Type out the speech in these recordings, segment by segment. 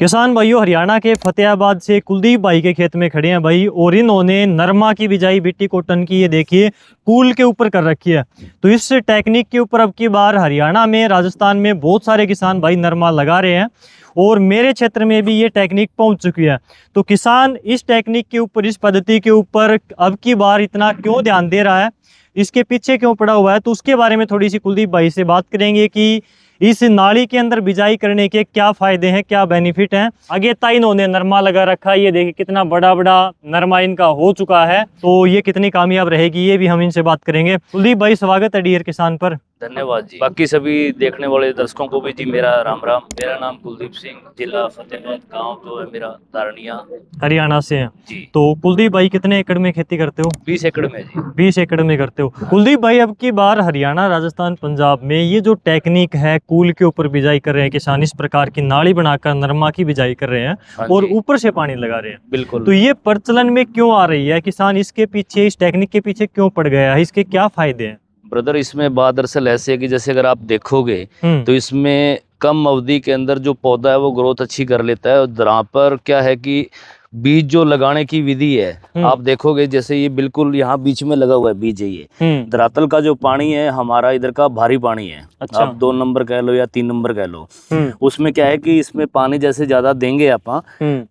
किसान भाइयों, हरियाणा के फतेहाबाद से कुलदीप भाई के खेत में खड़े हैं भाई, और इन्होंने नरमा की बिजाई बिट्टी कॉटन की, ये देखिए, कूल के ऊपर कर रखी है। तो इस टेक्निक के ऊपर अब की बार हरियाणा में, राजस्थान में बहुत सारे किसान भाई नरमा लगा रहे हैं, और मेरे क्षेत्र में भी ये टेक्निक पहुंच चुकी है। तो किसान इस टेक्निक के ऊपर, इस पद्धति के ऊपर अब की बार इतना क्यों ध्यान दे रहा है, इसके पीछे क्यों पड़ा हुआ है, तो उसके बारे में थोड़ी सी कुलदीप भाई से बात करेंगे कि इस नाली के अंदर बिजाई करने के क्या फायदे हैं, क्या बेनिफिट हैं। आगे तक इन्होंने नरमा लगा रखा है, ये देखिए कितना बड़ा बड़ा नरमा इनका हो चुका है, तो ये कितनी कामयाब रहेगी ये भी हम इनसे बात करेंगे। कुलदीप भाई, स्वागत है डियर किसान पर। धन्यवाद जी। बाकी सभी देखने वाले दर्शकों को भी जी मेरा राम राम। मेरा नाम कुलदीप सिंह, जिला फतेहाबाद, गांव तो है मेरा तारनिया, हरियाणा से हैं जी। तो कुलदीप भाई कितने एकड़ में खेती करते हो? 20 एकड़ में जी। 20 एकड़ में करते हो। कुलदीप भाई, अब की बार हरियाणा, राजस्थान, पंजाब में ये जो टेक्निक है, कूल के ऊपर बिजाई कर रहे हैं किसान, इस प्रकार की नाली बनाकर नरमा की बिजाई कर रहे हैं, हाँ और जी। ऊपर से पानी लगा रहे हैं। बिल्कुल। तो ये प्रचलन में क्यों आ रही है? किसान इसके पीछे, इस टेक्निक के पीछे क्यों पड़ गया है? इसके क्या फायदे हैं? ब्रदर, इसमें बात दरअसल ऐसे है कि जैसे अगर आप देखोगे तो इसमें कम अवधि के अंदर जो पौधा है वो ग्रोथ अच्छी कर लेता है। और यहाँ पर क्या है कि बीज जो लगाने की विधि है, आप देखोगे जैसे ये बिल्कुल यहाँ बीच में लगा हुआ है बीज है। ये धरातल का जो पानी है हमारा इधर का भारी पानी है। अच्छा। आप 2 नंबर कह लो या 3 नंबर कह लो। उसमें क्या है कि इसमें पानी जैसे ज्यादा देंगे आप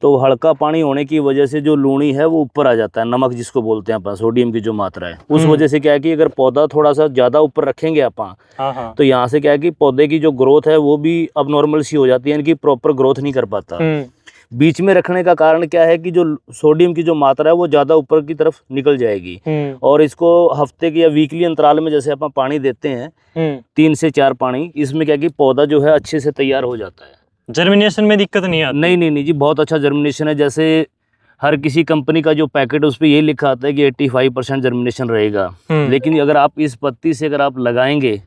तो हल्का पानी होने की वजह से जो लूणी है वो ऊपर आ जाता है, नमक जिसको बोलते हैं अपन, सोडियम की जो मात्रा है, उस वजह से क्या है कि अगर पौधा थोड़ा सा ज्यादा ऊपर रखेंगे आप तो यहाँ से क्या है कि पौधे की जो ग्रोथ है वो भी अब नॉर्मल सी हो जाती है, इनकी प्रॉपर ग्रोथ नहीं कर पाता। बीच में रखने का कारण क्या है कि जो सोडियम की जो मात्रा है वो ज्यादा ऊपर की तरफ निकल जाएगी, और इसको हफ्ते के या वीकली अंतराल में जैसे अपन पानी देते हैं 3 से 4 पानी, इसमें क्या है कि पौधा जो है अच्छे से तैयार हो जाता है। जर्मिनेशन में दिक्कत नहीं आती? नहीं जी, बहुत अच्छा जर्मिनेशन है। जैसे हर किसी कंपनी का जो पैकेट उस पर ये लिखा आता है कि 85% जर्मिनेशन रहेगा, लेकिन अगर आप इस पत्ती से अगर आप लगाएंगे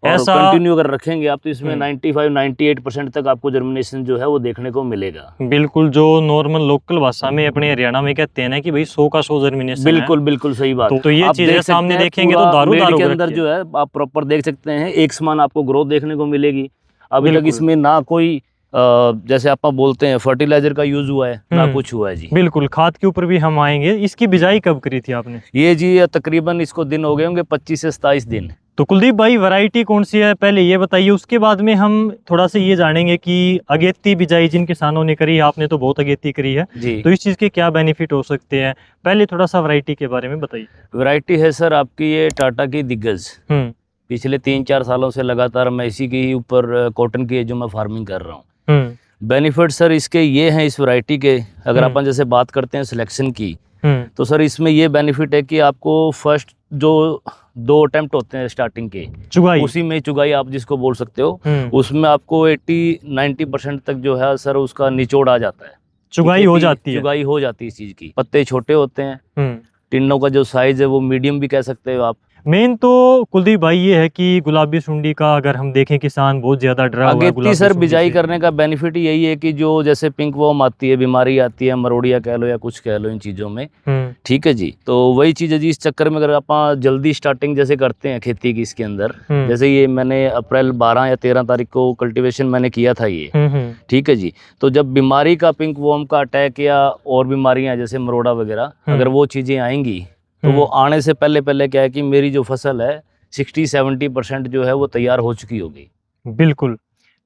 और ऐसा कंटिन्यू अगर रखेंगे आप तो इसमें 95-98% तक आपको जर्मिनेशन जो है वो देखने को मिलेगा। बिल्कुल, जो नॉर्मल लोकल भाषा में अपने हरियाणा में कहते हैं ना कि भाई 100 का 100 जर्मिनेशन है। बिल्कुल सही बात। तो ये चीजें सामने देखेंगे तो दारू के अंदर जो है आप प्रॉपर देख सकते हैं, एक समान आपको ग्रोथ देखने को मिलेगी। अभी तक इसमें ना कोई जैसे आप बोलते हैं फर्टिलाइजर का यूज हुआ है, ना कुछ हुआ है जी। बिल्कुल, खाद के ऊपर भी हम आएंगे। इसकी बिजाई कब करी थी आपने? ये जी तकरीबन इसको दिन हो गए होंगे 25 से 27 दिन। तो कुलदीप भाई, वैरायटी कौन सी है पहले ये बताइए, उसके बाद में हम थोड़ा सा ये जानेंगे कि अगेती बिजाई जिन किसानों ने करी, आपने तो बहुत अगेती करी है जी, तो इस चीज़ के क्या बेनिफिट हो सकते हैं? पहले थोड़ा सा वैरायटी के बारे में बताइए। वैरायटी है सर आपकी ये टाटा की दिग्गज। पिछले 3-4 सालों से लगातार मैं इसी के ही ऊपर कॉटन की जो मैं फार्मिंग कर रहा हूँ। बेनिफिट सर इसके ये हैं इस वैरायटी के, अगर अपन जैसे बात करते हैं सिलेक्शन की, तो सर इसमें ये बेनिफिट है कि आपको फर्स्ट जो 2 अटेम्प्ट होते हैं स्टार्टिंग के, चुगाई, उसी में चुगाई आप जिसको बोल सकते हो, उसमें आपको 80-90% तक जो है सर उसका निचोड़ आ जाता है, चुगाई हो जाती है। चुगाई हो जाती है इस चीज की। पत्ते छोटे होते हैं, टिन्नों का जो साइज है वो मीडियम भी कह सकते हो आप। मेन तो कुलदीप भाई ये है कि गुलाबी सुंडी का अगर हम देखें, किसान बहुत ज्यादा डरा हुआ है अगेती सर बिजाई करने का बेनिफिट यही है कि जो जैसे पिंक वॉर्म आती है, बीमारी आती है, मरोड़िया कह लो या कुछ कह लो इन चीजों में, ठीक है जी। तो वही चीज है जी, इस चक्कर में अगर आप जल्दी स्टार्टिंग जैसे करते हैं खेती की इसके अंदर, जैसे ये मैंने अप्रैल 12 या 13 तारीख को कल्टीवेशन मैंने किया था ये, ठीक है जी। तो जब बीमारी का, पिंक वॉर्म का अटैक या और बीमारियां जैसे मरोड़ा वगैरह, अगर वो चीजें आएंगी तो वो आने से पहले क्या है कि मेरी जो फसल है 60-70% जो है वो तैयार हो चुकी होगी। बिल्कुल,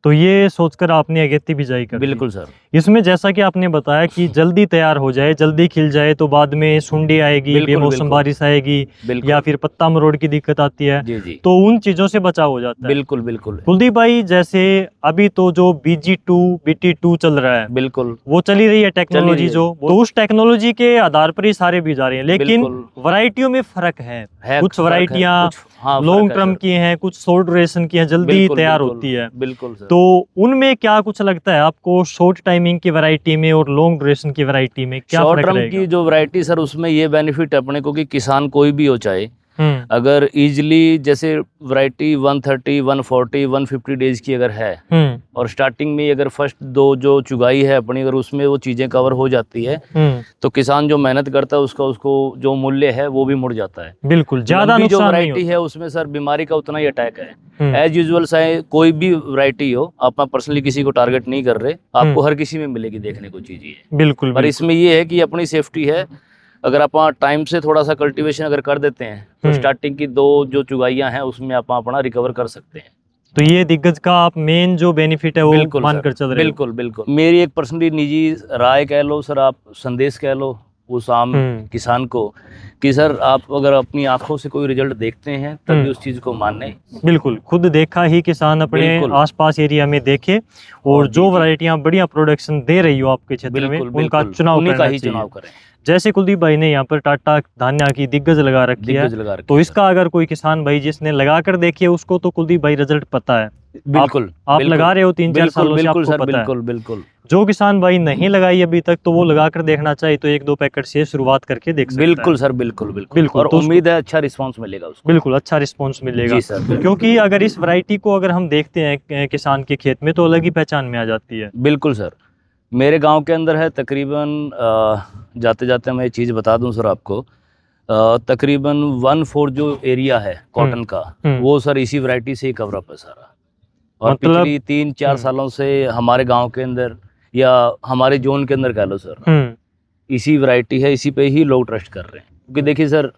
तो ये सोचकर आपने अगेती बिजाई कर दी। बिल्कुल सर। इसमें जैसा कि आपने बताया कि जल्दी तैयार हो जाए, जल्दी खिल जाए, तो बाद में सुंडी आएगी, बेमौसम बारिश आएगी, या फिर पत्ता मरोड़ की दिक्कत आती है, जी। तो उन चीजों से बचाव हो जाता है। बिल्कुल। कुलदीप भाई, जैसे अभी तो जो BG2 BT2 चल रहा है, बिल्कुल वो चली रही है टेक्नोलॉजी जो, तो उस टेक्नोलॉजी के आधार पर ही सारे बीज आ रहे हैं, लेकिन वैरायटियों में फर्क है। कुछ वैरायटियां लॉन्ग टर्म की हैं, कुछ शॉर्ट ड्यूरेशन की हैं, जल्दी तैयार होती है। बिल्कुल सर। तो उनमें क्या कुछ लगता है आपको, शॉर्ट टाइमिंग की वैरायटी में और लॉन्ग ड्यूरेशन की वैरायटी में क्या फर्क रहेगा? शॉर्ट टर्म की जो वैरायटी सर, उसमें ये बेनिफिट है अपने को कि किसान कोई भी हो, चाहे अगर इजीली जैसे वैरायटी 130, 140, 150 डेज की अगर है और स्टार्टिंग में अगर फर्स्ट 2 जो चुगाई है अपनी, अगर उसमें वो चीजें कवर हो जाती है तो किसान जो मेहनत करता है उसको जो मूल्य है वो भी मुड़ जाता है। बिल्कुल, ज्यादा जो नुकसान नहीं वैरायटी है उसमें सर बीमारी का उतना ही अटैक है। एज यूजुअल चाहे कोई भी वैरायटी हो, आप पर्सनली किसी को टारगेट नहीं कर रहे, आपको हर किसी में मिलेगी देखने को चीज है। बिल्कुल, पर इसमें ये है कि अपनी सेफ्टी है, अगर आप टाइम से थोड़ा सा कल्टीवेशन अगर कर देते हैं तो स्टार्टिंग की 2 जो चुगाइयां हैं उसमें आप अपना रिकवर कर सकते हैं। तो ये दिग्गज का आप मेन जो बेनिफिट है वो मानकर चल रहे हो। बिल्कुल बिल्कुल, मेरी एक पर्सनली निजी राय कह लो सर, आप संदेश कह लो उस आम किसान को कि सर आप अगर अपनी आंखों से कोई रिजल्ट देखते हैं तभी उस चीज को माने। बिल्कुल, खुद देखा ही किसान अपने आसपास एरिया में देखे और जो वैरायटियां बढ़िया प्रोडक्शन दे रही हो आपके क्षेत्र में उनका चुनाव करना चाहिए। जैसे कुलदीप भाई ने यहाँ पर टाटा धान्या की दिग्गज लगा रखी है, तो इसका अगर कोई किसान भाई जिसने लगाकर देखी है उसको तो कुलदीप भाई रिजल्ट पता है। बिल्कुल, आप लगा रहे हो 3-4 सालों से, आपको पता है। बिल्कुल। जो किसान भाई नहीं लगाई अभी तक तो वो लगाकर देखना चाहिए, तो 1-2 पैकेट से शुरुआत करके देख सकते हैं। बिल्कुल सर, बिल्कुल। और तो उम्मीद है अच्छा रिस्पांस मिलेगा उसको। बिल्कुल अच्छा रिस्पांस मिलेगा जी सर, क्योंकि अगर इस वैरायटी को अगर हम देखते हैं किसान के खेत में तो अलग ही पहचान में आ जाती है। बिल्कुल सर, मेरे गांव के अंदर है तकरीबन, जाते जाते मैं ये चीज़ बता दूं सर आपको, तकरीबन 1/4 जो एरिया है कॉटन का वो सर इसी वैरायटी से ही कवर अप है सारा। और मतलब पिछली 3-4 सालों से हमारे गांव के अंदर या हमारे जोन के अंदर कह लो सर इसी वैरायटी है, इसी पे ही लोग ट्रस्ट कर रहे हैं। क्योंकि देखिए सर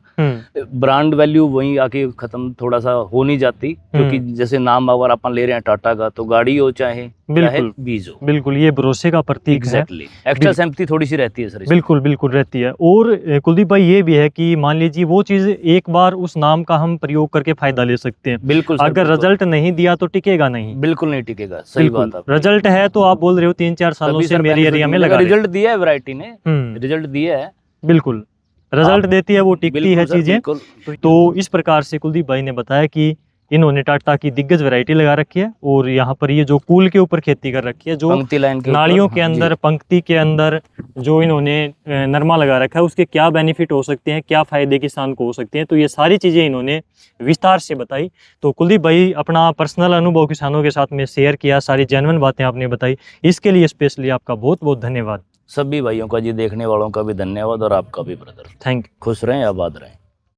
ब्रांड वैल्यू वहीं आके खत्म थोड़ा सा हो नहीं जाती, क्योंकि जैसे नाम अगर अपन ले रहे हैं टाटा का, तो गाड़ी हो चाहे बीज हो, बिल्कुल ये भरोसे का प्रतीक है। एक्स्ट्रा सिंपैथी थोड़ी सी रहती है सर। बिल्कुल रहती है। और कुलदीप भाई ये भी है कि मान लीजिए वो चीज एक बार उस नाम का हम प्रयोग करके फायदा ले सकते हैं। बिल्कुल, अगर रिजल्ट नहीं दिया तो टिकेगा नहीं। बिल्कुल नहीं टिकेगा, सही बात है। रिजल्ट है तो आप बोल रहे हो 3-4 सालों से मेरे एरिया में लगा रिजल्ट दिया है वैरायटी ने, रिजल्ट दिया है। बिल्कुल रिजल्ट देती है, वो टिकती है चीजें। तो इस प्रकार से कुलदीप भाई ने बताया कि इन्होंने टाटा की दिग्गज वैरायटी लगा रखी है और यहाँ पर ये जो कूल के ऊपर खेती कर रखी है, जो नालियों के अंदर पंक्ति के अंदर जो इन्होंने नरमा लगा रखा है, उसके क्या बेनिफिट हो सकते हैं, क्या फायदे किसान को हो सकते हैं, तो ये सारी चीजें इन्होंने विस्तार से बताई। तो कुलदीप भाई अपना पर्सनल अनुभव किसानों के साथ में शेयर किया, सारी जेन्युइन बातें आपने बताई, इसके लिए स्पेशली आपका बहुत बहुत धन्यवाद। सभी भाइयों का जी, देखने वालों का भी धन्यवाद और आपका भी ब्रदर। Thank you. खुश रहें, आबाद रहें।